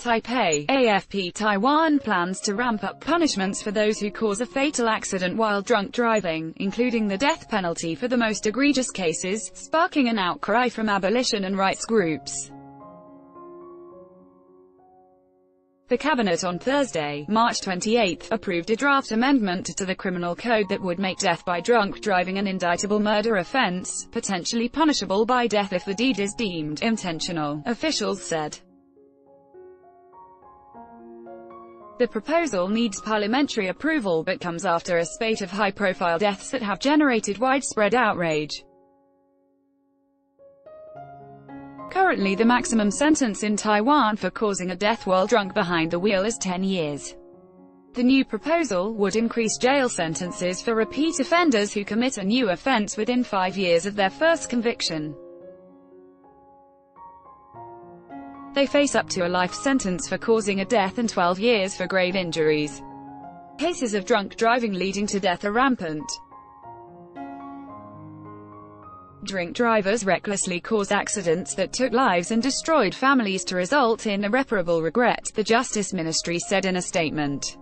Taipei, AFP. Taiwan plans to ramp up punishments for those who cause a fatal accident while drunk driving, including the death penalty for the most egregious cases, sparking an outcry from abolition and rights groups. The Cabinet on Thursday, March 28, approved a draft amendment to the criminal code that would make death by drunk driving an indictable murder offense, potentially punishable by death if the deed is deemed intentional, officials said. The proposal needs parliamentary approval but comes after a spate of high-profile deaths that have generated widespread outrage. Currently the maximum sentence in Taiwan for causing a death while drunk behind the wheel is 10 years. The new proposal would increase jail sentences for repeat offenders who commit a new offense within 5 years of their first conviction. They face up to a life sentence for causing a death and 12 years for grave injuries. Cases of drunk driving leading to death are rampant. Drink drivers recklessly caused accidents that took lives and destroyed families to result in irreparable regret, the Justice Ministry said in a statement.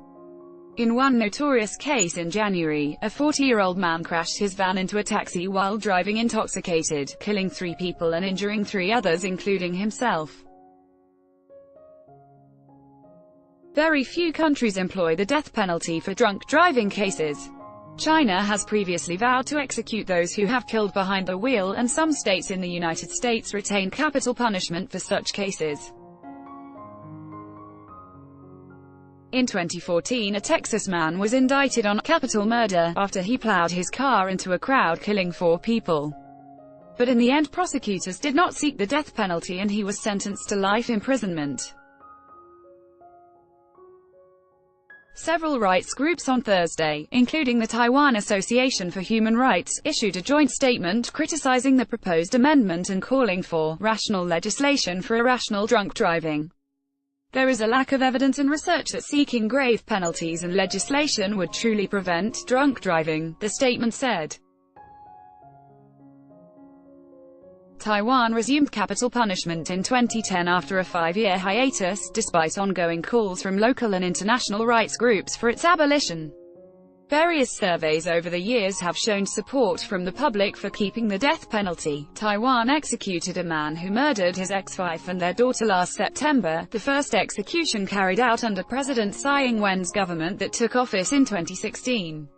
In one notorious case in January, a 40-year-old man crashed his van into a taxi while driving intoxicated, killing 3 people and injuring 3 others including himself. Very few countries employ the death penalty for drunk driving cases. China has previously vowed to execute those who have killed behind the wheel, and some states in the United States retain capital punishment for such cases. In 2014, a Texas man was indicted on capital murder after he plowed his car into a crowd, killing 4 people. But in the end, prosecutors did not seek the death penalty and he was sentenced to life imprisonment. Several rights groups on Thursday, including the Taiwan Association for Human Rights, issued a joint statement criticizing the proposed amendment and calling for rational legislation for irrational drunk driving. There is a lack of evidence and research that seeking grave penalties and legislation would truly prevent drunk driving, the statement said. Taiwan resumed capital punishment in 2010 after a 5-year hiatus, despite ongoing calls from local and international rights groups for its abolition. Various surveys over the years have shown support from the public for keeping the death penalty. Taiwan executed a man who murdered his ex-wife and their daughter last September, the first execution carried out under President Tsai Ing-wen's government that took office in 2016.